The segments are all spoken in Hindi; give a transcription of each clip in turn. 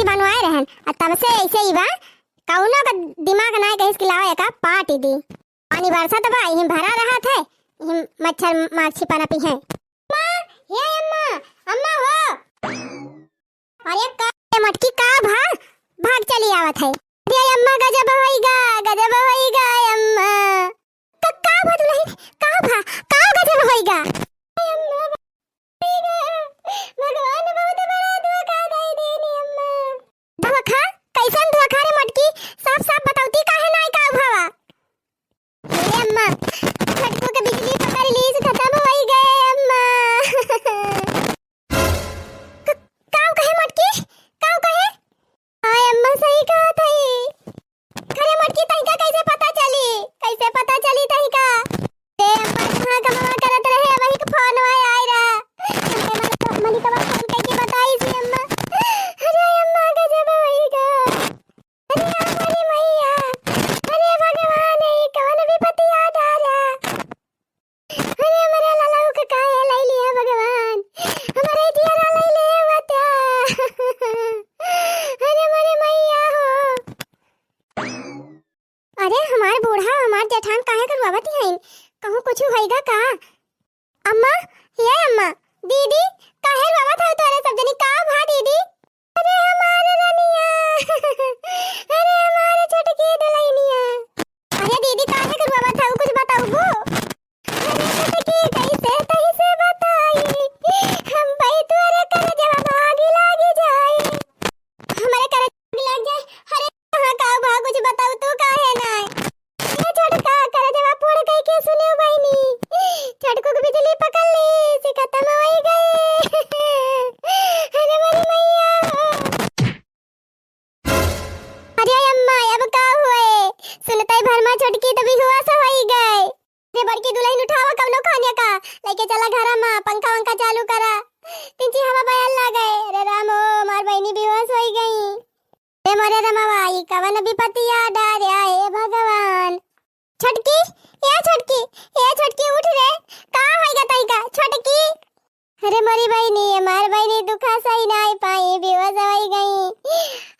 बनवाए रहन और तब से ऐसे ही बा कौनो का दिमाग ना कहीं इसके लावा का पार्टी दी पानी बरसा तो बा यही भरा रहा थे यही मच्छर माछी पाना पी है मां ये अम्मा अम्मा हो अरे का मटकी का भाग चली आवत है अरे अम्मा गजब होइगा अम्मा का भद नहीं का गजब होइगा अम्मा भगवान बहुत बड़ा धोखा दे देनी अम्मा धोखा कैसन धोखा रे मटकी साफ साफ बताउती काहे नाय का भावा अरे अम्मा मटकू के बिजली पकड़ ली से खत्म होई गए अम्मा काऊ कहे मटकी काऊ कहे हाय अम्मा सही कहा थई खरे मटकी तई का कैसे पता चली तई का ते अम्मा कहां करत रहे वही के फोन आय रहा मनी का फोन करके बताई सी अम्मा अरे अम्मा गजब होइगा अरे हमारी मैया अरे भगवान ये कौन विपत्ति आ रहा अरे मेरे लाला के काहे लाई लिया भगवान हमारे जिया लाई ले बता अरे मेरे मैया हो अरे हमार बूढ़ा हमार जेठान काहे करवावत है कहूं कुछ होइगा का अम्मा ये अम्मा दीदी काहे करवावत है तोरे सब जनी का भा दीदी अरे हमारे रनिया अरे हमारे छोटकी दुल्हनिया अरे दीदी काहे करवावत है कुछ बताओ वो अरे छोटकी कैसे बताई हम भाई तोरे कर जब भागी लागी जाए हमारे कर लग जाए अरे कहां का भाग कुछ बताओ तू काहे ना ये छोटका कर जब फोड़ कई के सुनियो बहनी छोटको की बिजली पकड़ ली से खत्म हो गए अरे मेरी मैया अरे अम्मा अब का हुए सुनते भर में छोटकी तभी हुआ सा होई गए रे बड़की दुल्हन उठावा कवनो खाने का लेके चला घर में पंखा वंखा चालू करा तिंची हवा बयाल ला गए रे रामो मार बहनी बेहोश होई गई रे मोरे रमावा ई कवन विपत्ति याद आ रहा है भगवान छोटकी ये छोटकी उठ रे का होइगा तई का छोटकी अरे मोरी बहनी मार बहनी दुखा सही नाई पाई बेहोश होई गई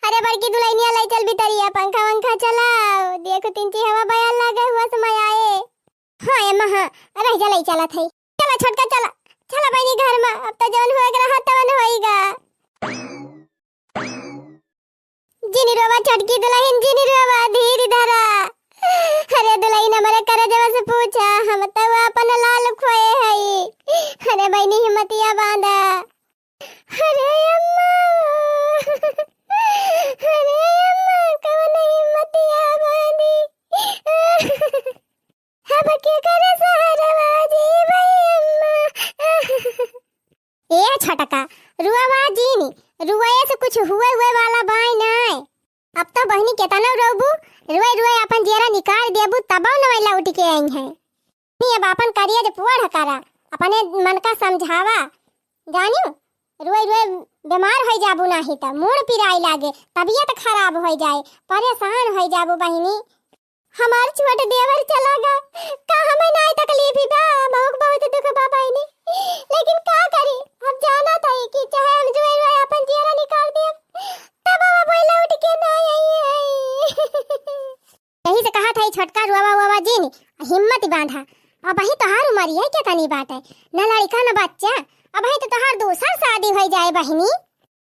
अरे बड़की दुल्हनिया लाई चल भीतरिया पंखा वंखा चलाओ देखो तिंची हवा बयाल लागे हुआ समय आए हां अम्मा हां रह जा लाई चला थई चला छोटका चला बहनी घर में अब तो जवन होएगा रहा तवन होएगा जिनी रोवा छोटकी दुल्हन जिनी रोवा धीर धरा अरे दुल्हन हमारे करे जवा से पूछा हम तो अपन लाल खोए हई अरे बहनी हिम्मतिया बांधा अरे अम्मा कौन हिम्मतिया बांधी हम के करे सहारा जी भाई अम्मा ए छटका रुआवा जीनी रुआए से कुछ हुए वाला बाई नहीं अब तो बहनी केतना रोबू रुए अपन जेरा निकाल देबू तबो न मैला उठ के आई है नहीं अब अपन करिए जे पुआड़ करा अपने मन का समझावा जानियो रुए बीमार हो जाबू नाही त मूड पिराई लागे तबीयत खराब हो जाए परेशान हो जाबू बहनी हमार छोट देवर चला गा का हमें नहीं तकलीफ बा बहुत दुख बा बहनी लेकिन का करी हम जाना था कि चाहे हम रुए अपन जेरा निकाल दे तब अब मैला उठ के नहीं आई यही से कहा था छोटका रुआ जीनी हिम्मत बांधा अब ही तोहार उम्र है क्या तनी बात है न लड़का न बच्चा अब ही तो तोहार दूसर शादी हो जाए बहनी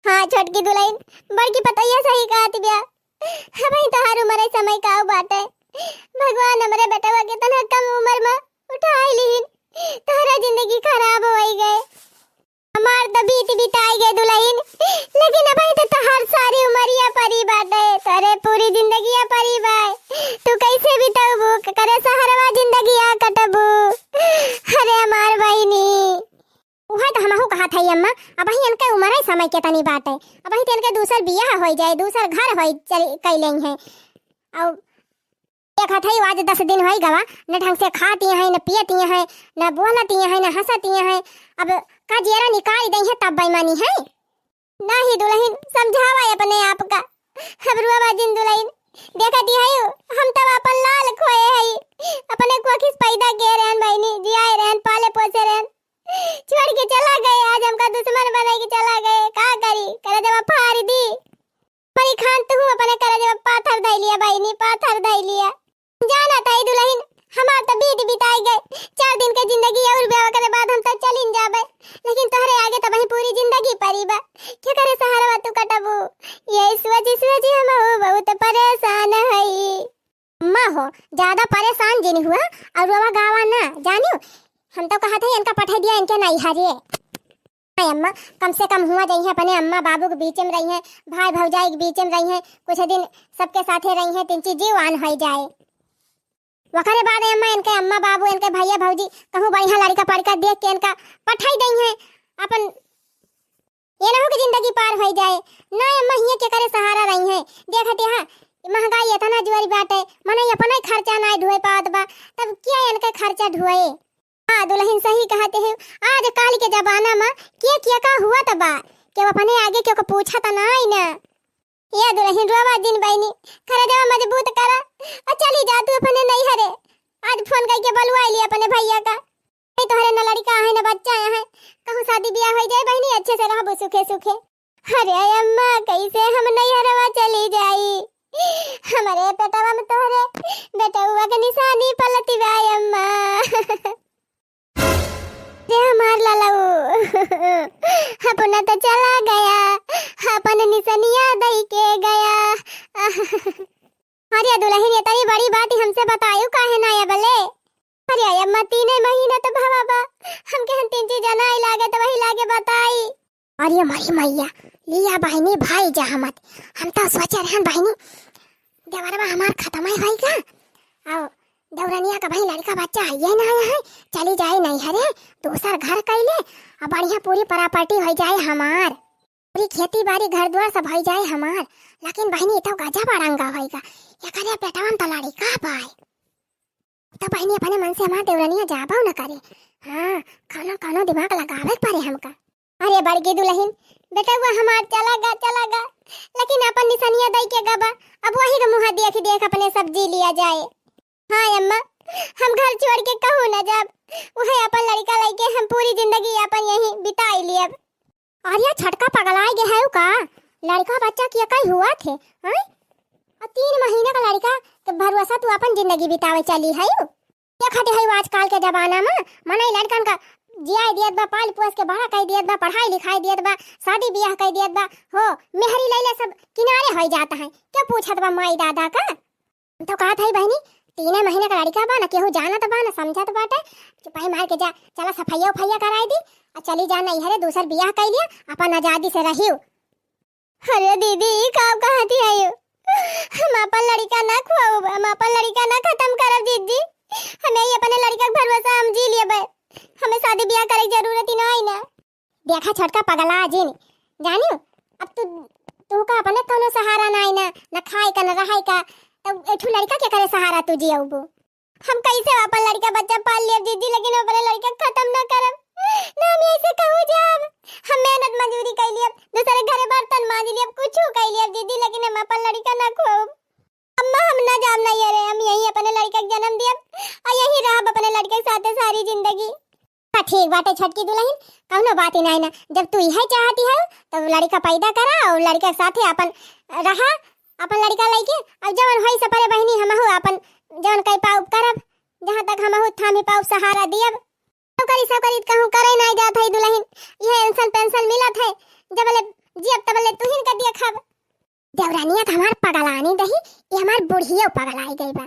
हां छोटकी दुल्हन बड़की पतैया सही कहत बिया अब ही तोहार उम्र है समय का बात है भगवान हमरे बेटवा के तना कम उम्र में उठाई लीन तोहरा जिंदगी खराब होई गए हमार तो बीताई गए दुल्हन लेकिन अब तो तोहार सारी उमरिया परी बात है तोरे पूरी जिंदगी परी बाय तू कैसे बिताबू करे सहरवा जिंदगी कटबू अरे हमार बहनी उहा तो हमहु कहा था अम्मा अब ही इनके उम्र है समय के तनी बात है अब ही इनके दूसर बियाह हो जाए दूसर घर हो कैले हैं और एक हथई आज 10 दिन होई गवा न ढंग से खाती है न पियती है न बोलती है न हंसती है अब का जेरा निकाल दई है तब बेईमानी है नहीं दुल्हन समझावा अपने आप का अब रुआ जिन दुल्हन देखती है हम तब अपन लाल खोए है अपने को किस पैदा के रहन बहनी जियाए रहन पाले पोसे रहन छोड़ के चला गए आज हमका दुश्मन बना के चला गए का करी करे जब फाड़ दी बड़ी बा क्या करे सहारा तू कटबू ये सोची हम बहुत परेशान हई। अम्मा हो ज्यादा परेशान जिन हुआ और रोवा गावा ना जानियो हम तो कहा था इनका पठा दिया इनके नहीं हरिए। अम्मा कम से कम हुआ जाइए अपने अम्मा बाबू के बीच में रही है भाई भौजाई के बीच में रही है कुछ दिन सबके साथे रही है तीन चीज जीवान हो जाए वखरे बाद अम्मा इनके अम्मा बाबू इनके भैया भौजी कहूँ बढ़िया लड़का पड़का देख के इनका पठाई दी है अपन ये ना हो कि जिंदगी पार हो जाए ना अम्मा हिये के करे सहारा रही है देखते हाँ महंगाई इतना जुआरी बात है मने अपना खर्चा ना ढोए पात बा तब क्या इनका खर्चा ढोए। हाँ दुल्हन सही कहते हैं आज काल के जमाना में क्या का हुआ तबा के अपने आगे क्यों को पूछा तो ना ना ये दुल्हन रोवा दिन बहनी खरा जवा मजबूत करा और चली जा तू अपने नहीं हरे आज फोन करके बुलवा लिया अपने भैया का नहीं तोहरे न लड़का है न बच्चा है कहूँ शादी ब्याह हो जाए बहनी अच्छे से रहबो सुखे सुखे। अरे अम्मा कैसे हम नहीं हरवा चली जाई हमारे पेटवा में तोहरे बेटवा के निशानी पलती बा अम्मा हमार लालाऊ अपना तो चला गया अपन निशानिया दई के गया। अरे दुल्हन ये तेरी बड़ी बात हमसे बतायो काहे ना या बले। अरे अम्मा 3 महीना तो भवा बा हमके हम 3 चीज ना लागे तो वही लागे बताई। अरे मारी मैया लिया बहनी भाई जा मत हम तो सोचे रहन बहनी देवरवा हमार खत्म है भाई का आओ दौरनिया का भाई लड़का बच्चा ये ना है चली जाए नहीं हरे दूसर घर कैले और बढ़िया पूरी प्रॉपर्टी हो जाए हमार पूरी खेती बाड़ी घर द्वार सब हो जाए हमार लेकिन बहनी तो गजब अड़ंगा होएगा ये करे पेटवा में तो लड़का पाए तो बहनी अपने मन से हमार देवरनिया जाबो न करे। हाँ खाना खाना दिमाग लगावे पड़े हमका। अरे बड़की दुल्हन बेटा वो हमार चला गा लेकिन अपन निशानिया दई के गबा अब वही का मुंह देख अपने सब्जी लिया जाए। हाँ अम्मा हम घर छोड़ के कहूँ न जब वह अपन लड़का लेके हम पूरी जिंदगी अपन यहीं बिताई लिए। और ये छटका पगलाए गया है का लड़का बच्चा किया कहीं हुआ थे हैं और 3 महीने का लड़का तो भरोसा तू अपन जिंदगी बितावे चली है क्या खाते है आजकल के जमाना में मने लड़कन का जिया दियत बा पाल पोस के बड़ा कह दियत बा पढ़ाई लिखाई दियत बा शादी ब्याह कह दियत बा हो मेहरी लैला सब किनारे हो जाता है क्या पूछत बा माई दादा का तो कहा था बहनी 3 महीने का लड़का बा ना केहू जानत बा ना समझत बाटे चुपाई मार के जा चला सफैया उफैया कराई दी और चली जा नहीं हरे दूसर बियाह कर लिया अपन आजादी से रहियो। अरे दीदी कब कहती है हम अपन लड़का ना खुआओ हम अपन लड़का ना खत्म करब दीदी हमें ये अपने लड़का के भरोसा हम जी लिए हमें शादी ब्याह करे की जरूरत ही नहीं ना। देखा छटका पगला जिन जानियो अब तू का अपने कोनो सहारा नहीं ना खाए का ना रहाई का तो एठू लड़का क्या करे सहारा तू जी आऊबो हम कैसे अपन लड़का बच्चा पाल लिया दीदी लेकिन अपने लड़का खत्म ना करब ना हम ऐसे कहूं जाब हम मेहनत मजदूरी कर लिया दूसरे घरे बर्तन मांज लिया कुछ कर लिया दीदी लेकिन हम अपन लड़का ना खोब अम्मा हम ना जाम नहीं अरे हम यही अपने लड़का के जन्म दिया और यही रहब अपने लड़के के साथ सारी जिंदगी। हाँ ठीक बात है छटकी दुल्हन कौनो बात ही नहीं ना जब तू यही चाहती है तो लड़का पैदा करा और लड़के के साथ अपन रहा अपन लड़का लेके अब जवन होई से परे बहनी हमहु अपन जवन कई पाउ करब जहां तक हमहु थामे पाउ सहारा दियब तो सब करी कहूं करे नहीं जात है दुल्हन ये पेंशन पेंशन मिलत है जबले जियब तबले तुहिन का दिया खाब। देवरानिया का हमार पगलानी दही ये हमार बुढ़िया पगलाई गई बा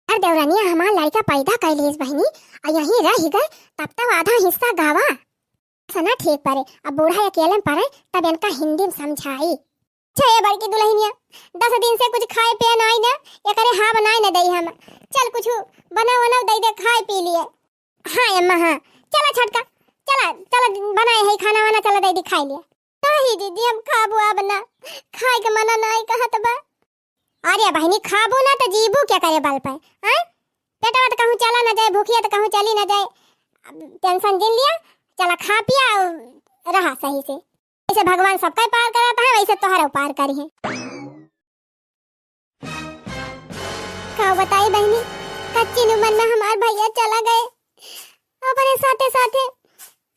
और देवरानिया हमार लड़का पैदा कर ली बहनी और यहीं रह गए तब तक आधा हिस्सा गावा सना ठीक परे अब बूढ़ा अकेले परे तब इनका हिंदी में समझाई। छे बड़की दुल्हनिया 10 दिन से कुछ खाए पिए नहीं ना ये करे हाँ बनाए ना दई हम चल कुछ बना वना दई दे खाए पी लिए। हाँ अम्मा हाँ चला छटका चला बनाए है खाना वाना चला दई खाई लिया नहीं दीदी हम खाबो अब ना खाए के मना नहीं कहत बा। अरे बहनी खाबो ना तो जीबू क्या करे बल पे हैं पेटवा तो कहूं चला ना जाए भूखिया तो कहूं चली ना जाए टेंशन जिन लिया चला खा पिया रहा सही से जैसे भगवान सबका पार कराता है वैसे तोहरा पार करी है। का बताई बहनी कच्ची उम्र में हमार भैया चला गए अपने साथे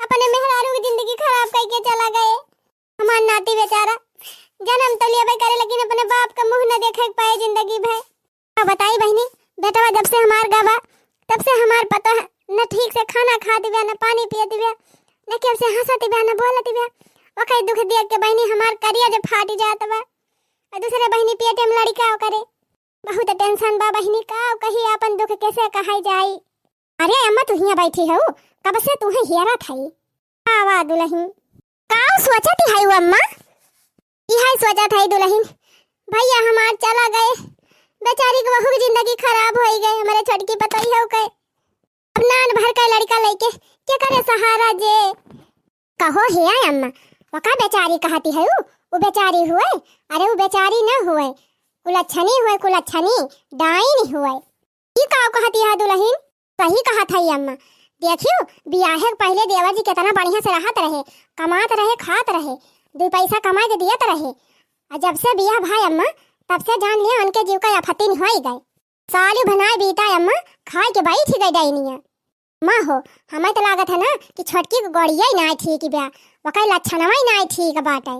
अपने मेहरारू की जिंदगी खराब करके चला गए। हमार नाती बेचारा जन्म तो लिया करे लेकिन अपने बाप का मुंह न देखे पाए जिंदगी भर। का बताई बहनी बेटवा जब से हमार गवा तब से हमार पता न ठीक से खाना खा दिव्या न पानी पिए दिव्या न कैसे हंसा दिव्या न बोला दिव्या वकई दुख देख के बहनी हमार करिया जब फाट जात बा और दूसरे बहनी पेटे में लड़का करे बहुत टेंशन बा बहनी का कही अपन दुख कैसे कहाई जाई। अरे अम्मा तू हिया बैठी हो कब से तू हियरा थई आवा दुल्हन का सोचती है अम्मा यही सोचा था दुल्हन भैया हमार चला गए बेचारी की बहू की जिंदगी खराब हो गई हमारे छोटकी पतई है के अब नान भर का लड़का लेके क्या करे सहारा जे कहो है अम्मा वका बेचारी कहती है वो बेचारी हुए अरे वो बेचारी न हुए कुलच्छनी हुए कुलच्छनी डाइन हुए ये का कहती है दुल्हन सही कहा था अम्मा देखियो बियाह के पहले देवर जी कितना बढ़िया से रहत रहे कमात रहे खात रहे दो पैसा कमा के दियत रहे और जब से बियाह भाई अम्मा तब से जान लिया उनके जीव का आफती नहीं हो गए साली बनाए बीता अम्मा खाए के बैठ गई डाइनिया माँ हो हमें तो लागत है ना कि छोटकी को गड़िया ही ना ठीक ब्याह वकई लक्षणवा ही ना ठीक बाटे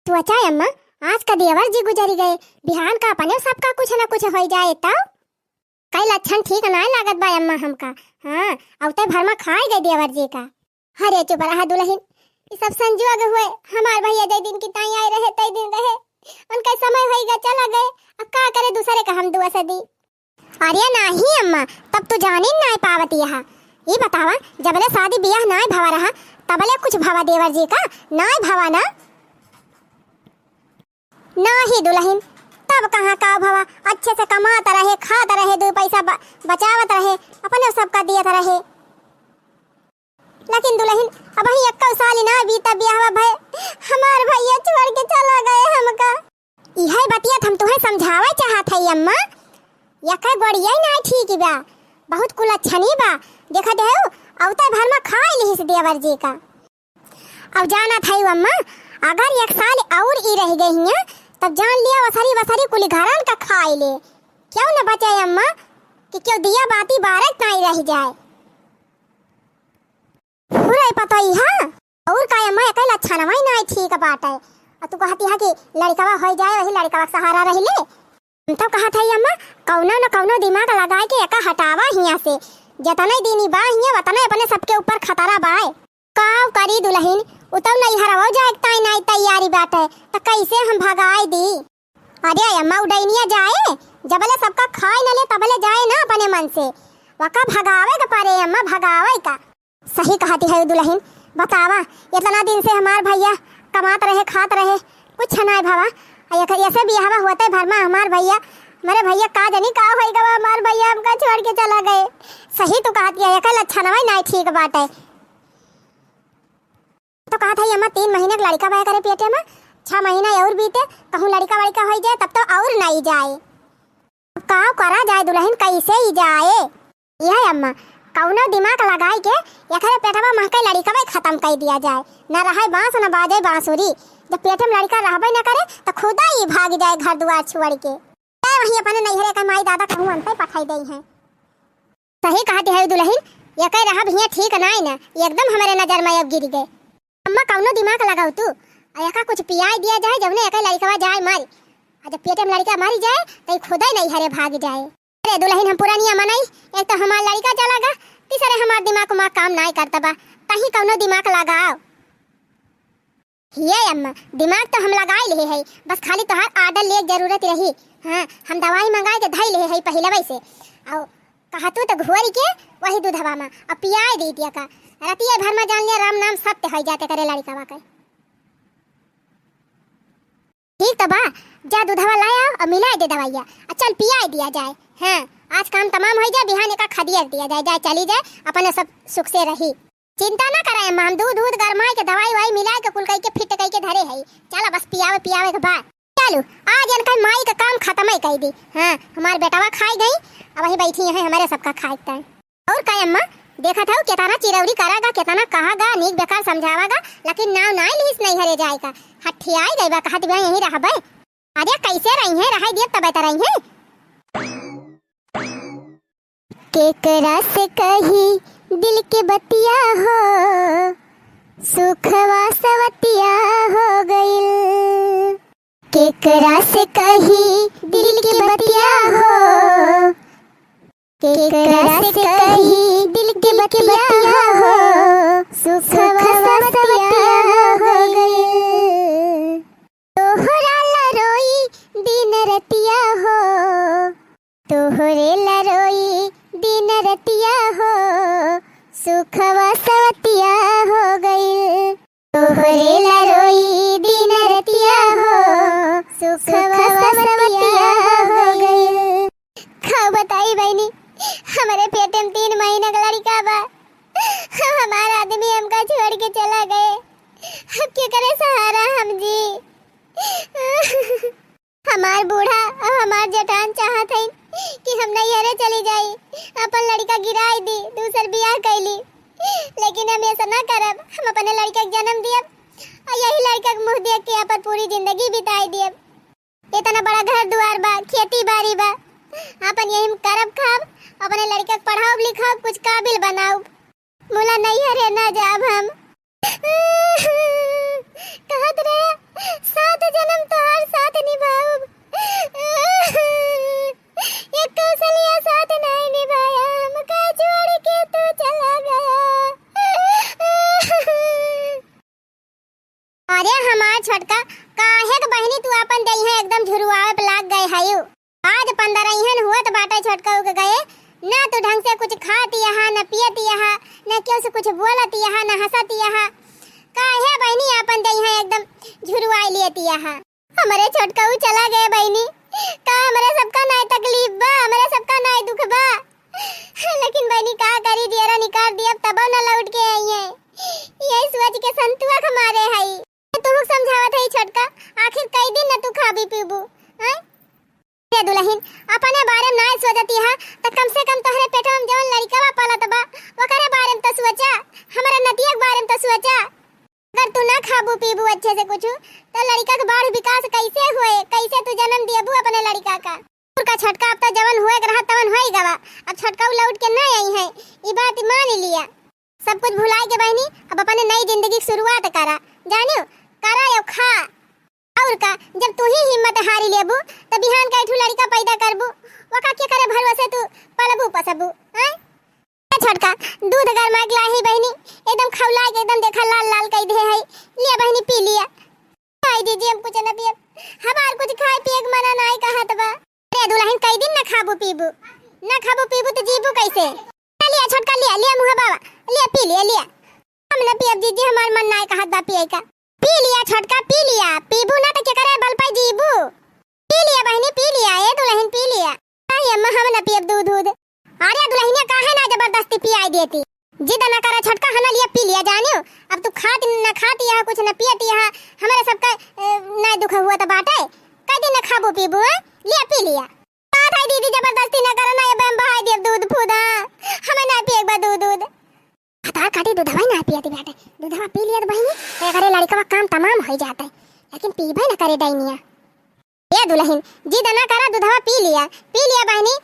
तो अच्छा अम्मा आज का देवर जी गुजरी गए बिहान का अपने सबका कुछ ना कुछ हो जाए तब कई लक्षण ठीक ना लागत बा अम्मा हमका हाँ अवते भर में खाए गए देवर जी का हरे चुप रहा दुल्हन ये सब संजोग हुए हमार भैया जय दिन की ताई आए रहे तय दिन रहे उनका समय होएगा चला गए अब का करे दूसरे का हम दुआ से दी अरे नहीं अम्मा तब तो जानी नहीं पावती यहाँ ये बतावा जबले शादी बियाह नहीं भवा रहा तबले कुछ भवा देवर जी का नहीं भवा ना नहीं दुल्हन तब कहाँ का भवा अच्छे से कमाता रहे खाता रहे दो पैसा बचावत रहे अपने सबका दिया रहे लेकिन दुल्हन अब ही 21 साल ना बीता बियाह भय हमार भैया छोड़ के चला गए हमका यही बतिया हम तुम्हें समझावा चाहत है अम्मा यका गड़िया ना ठीक बा बहुत कुलच्छनी बा देखा दे अवता भर में खाए लिहिस देवर जी का अब जाना था अम्मा अगर 1 साल और ही रह गई हैं तब जान लिया वसारी वसारी कुली घरान का खाए ले क्यों न बचे अम्मा कि क्यों दिया बाती बारत नहीं रह जाए पूरा पता ही है और का अम्मा कई लक्षण वही नहीं ठीक बात है और तू कहती है कि लड़का हो जाए वही लड़का का सहारा रह ले तो कहा था अम्मा कौनो न कौनो दिमाग लगाए के एका हटावा हिया से जतने दिनी बा हिया वतने अपने सबके ऊपर खतरा बाए काव करी दुल्हन उतम नहीं हरवा जाए ताई नहीं तैयारी बात है तो कैसे हम भगाए दी अरे अम्मा उडैनिया जाए जबले सबका खाए न ले तबले जाए ना अपने मन से वका भगावे का पारे अम्मा भगावे का सही कहती है दुल्हन बतावा इतना दिन से हमार भैया कमात रहे खात रहे कुछ नहीं भावा ऐसे भी हवा होते भर में हमार भैया मेरे भैया का जानी का होएगा हमार भैया हमका छोड़ के चला गए सही तो कहती है कल अच्छा नहीं ठीक बात है तो कहा था अम्मा 3 महीने का लड़का बाय करे पेटे में 6 महीना और बीते कहूँ लड़का वड़का हो जाए तब तो और नहीं जाए का करा जाए दुल्हन कैसे ही जाए यह अम्मा कौनो दिमाग लगाई के एकरे पेटवा महके लड़का में खत्म कर दिया जाए न रहे बांस न बाजे बांसुरी जब पेट में लड़का रहबे न करे तो खुदा ही भाग जाए घर दुआर छोड़ के वही अपने नैहरे का माई दादा कहूँ अंते पठाई दई है सही कहते है दुल्हन ये कह रहा भैया ठीक नहीं ना एकदम हमारे नजर में अब गिर गए अम्मा कौनो दिमाग लगाओ तू का कुछ पियाई दिया जाए जब ने लड़का जाए मारी जब पेट में लड़का मारी जाए तो खुदा ही नहीं हरे भाग जाए अरे दुल्हन हम पूरा नियम मनाई एक तो हमारा लड़का चला गा तीसरे हमारा दिमाग को काम नहीं करता बा कहीं कौनो दिमाग लगाओ ये अम्मा दिमाग तो हम लगाए ले है बस खाली तोहार आर्डर ले जरूरत रही हाँ हम दवाई मंगाए के धई ले है पहले वैसे और कहा तू तो घुअरी के वही दूधवा में अब पियाई दे दिया का रतिया भर में जान लिया राम नाम सत्य हो जाते करे लड़का का ठीक तो बा जा दूधवा लाया और मिला दे दवाइया चल पियाई दिया जाए हाँ आज काम तमाम हो जाए बिहान का खदियर दिया जाए जाए चली जाए अपने सब सुख से रही चिंता ना करे अम्मा हम दूध दूध गरमाए के दवाई वाई मिलाए के कुल कई के फिट कई के धरे है चला बस पियावे पियावे के बाद चलो आज इनका माई का काम खत्म ही कर दी हाँ हमारे बेटावा खाई गई अब वही बैठी है हमारे सबका खाए और का अम्मा देखा था कितना चिरौरी करागा कितना कहागा नीक बेकार समझावागा लेकिन नाव ना लीस नहीं हरे जाएगा हठी आई गई बा कहत बे यहीं रहबे अरे कैसे रही है रहाई दिए तब रही है केकरा से कही दिल के बतिया हो सुखवा सवतिया हो गइल केकरा से कही दिल के बतिया हो केकरा से कही दिल के बतिया हो सुखवा सवतिया हो गइल तोहरे लरोई दिन रतिया हो सुखवा सवतिया हो गइल। तोहरे लरोई दिन रतिया हो सुखवा सवतिया हो गइल। खाओ बताई बहनी, हमारे पेट में 3 महीना का लड़का बा। हमारा आदमी हमका छोड़ के चला गए, अब क्या करे सहारा हम जी। हमार बूढ़ा और हमार जटान चाहत है कि हम नैहरे चली जाई, अपन लड़का गिराई दी, दूसर बियाह कैली। लेकिन हम ऐसा ना करब, हम अपने लड़का के जन्म दियब और यही लड़का के मुंह देख के अपन पूरी जिंदगी बिताई दियब। इतना बड़ा घर दुआर बा, खेती बाड़ी बा, अपन यही करब खाब, अपने लड़का के पढ़ाओ लिखाओ, कुछ काबिल बनाओ। मुला नैहरे ना जाब हम। कहत रहे 7 जन्म तो हर साथ निभाऊब, एक कौशलिया साथ नहीं निभाया, हमका छोड़ के तू चला गया। अरे हमार छोटका काहे के बहनी तू अपन दई है एकदम झुरुआवे पे लाग गए हयू। आज 15 इहन हुआ तो बाटा छोटका उग गए ना, तू ढंग से कुछ खाती यहाँ न पियती यहाँ, न क्यों से कुछ बोलती यहाँ न हंसती यहाँ। काहे बहनी अपन दई है एकदम झुरुआई लेती यहाँ। हमारे छोटका उ चला गए बहनी, का हमारे सबका नाय तकलीफ बा, हमारे सबका नाय दुख बा। लेकिन बहनी का करी, दियरा निकाल दिया तब न लौट के आई है। यही सोच के संतुआ हमारे हई तू समझावत है छोटका, आखिर कई दिन न तू खाबी पीबू हैं। रे दुल्हन अपने बारे में ना सोचती है तो कम से कम तोहरे पेट में जवन लड़का पलत बा ओकरे बारे में तो सोचा, हमारे नतिया के बारे में तो सोचा। अगर तू ना खाबू पीबू अच्छे से कुछ तो लड़का का बाढ़ विकास कैसे होए, कैसे तू जन्म दियबू अपने लड़का का। का छोटका अब तो जवन होए रहा तवन होई गवा, अब छोटका लौट के ना आई है, ये बात मान लिया। सब कुछ भुलाए के बहनी अब अपने नई जिंदगी की शुरुआत करा, जानियो करा यो खा। और का जब तू ही हिम्मत हारी लेबू तो बिहान का ठू लड़का पैदा करबू, वका के करे भरोसे तू पलबू पसबू हैं। छोटका दूध गरमा के लाही बहनी, एकदम खौला के एकदम देखा लाल लाल कई दे है, लिया बहनी पी लिया। खाई दीजिए, हम कुछ न पिए, हमार कुछ खाए पिए के मना नहीं कहत बा। अरे दुल्हन कई दिन न खाबू पीबू, न खाबू पीबू तो जीबू कैसे। लिया छोटका लिया, लिया मुहा बाबा लिया, पी लिया लिया। हम न पिए दीजिए, हमार मन नहीं कहत बा पिए का। पी लिया छोटका पी लिया, पीबू ना तो क्या करे बल पाई जीबू। पी लिया बहनी पी लिया, ए दुल्हन पी लिया। नहीं अम्मा हम न पिए दूध दूध। अरे दुल्हनिया काहे ना जबरदस्ती पियाई देती, जिद ना करे छोटका हना लिया पी लिया। जानियो अब तू खाती न खाती है कुछ न पियती है, हमारे सबका नहीं दुख हुआ तो बाटे कई दिन न खाबू पीबू है, लिया पी लिया। बात है दीदी जबरदस्ती ना करो ना, ये बम बहाई दे दूध फूदा, हमें ना पिए बा दूध दूध। हतार काटी दूधवा ना पियती बेटे, दूधवा पी लिया तो बहनी ए करे लड़का का काम तमाम हो जाता है, लेकिन पीबे न करे दैनिया। ये दुल्हन जिद ना करा, दूधवा पी लिया बहनी,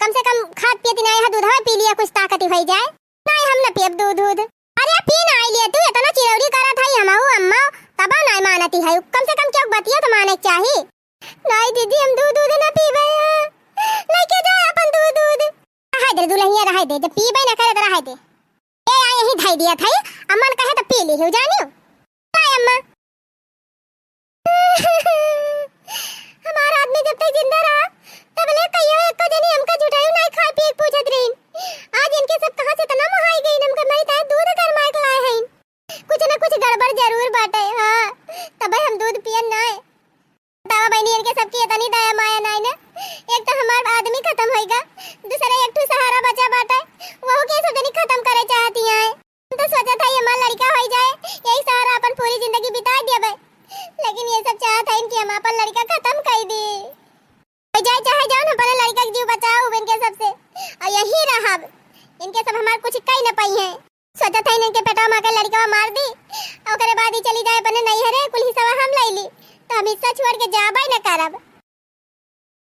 कम से कम खाद पियती नहीं है, दूधवा पी लिया कुछ ताकत हो जाए। नहीं हम न पियब दूध दूध। अरे पी ना आई लिए तू इतना चिरौरी करा था हमहू अम्मा तबा नहीं मानती है, कम से कम क्या बतिया तो माने चाहिए। नहीं दीदी हम दूध दूध न पीबे, लेके जा अपन दूध दूध। रहा दे दुल्हनिया रहा दे, जब पीबे न करे तो रहा दे। ए आ यही धाई दिया था, अम्मा ने कहे तो पी ली हो जानियो। हाय अम्मा हमारा आदमी जब तक जिंदा रहा तब ले कहियो एक जनी हमका झुठाई नहीं खा पी पूछत रही। आज इनके सब कहां से तना मोहाई गई, हमका नहीं था दूध गरमा के लाए हैं, कुछ न कुछ गड़बड़ जरूर बाटे। हां तब हम दूध पियन नहीं बतावा बहनी, इनके सबकी इतनी दया माया नहीं ना। एक तो हमारा आदमी खत्म होएगा, दूसरा एक ठू सहारा बचा बाटे, वो के सब जनी खत्म करे चाहती हैं। तो सोचा था ये हमारा लड़का हो जाए, यही सहारा अपन पूरी जिंदगी बिता दिया भाई, लेकिन ये सब चाहता है कि हम अपन लड़का खत्म कर दे जाए, चाहे जाओ ना अपने लड़का के जीव बचाओ इनके सबसे, और यही रहा इनके सब हमारे कुछ कहीं न पाई है। सोचा था इनके पेटा मां का लड़का मार दी और बाद ही चली जाए अपने नैहरे, कुल हिस्सा हम ले ली, तो हम हिस्सा छोड़ के जाबे न करब।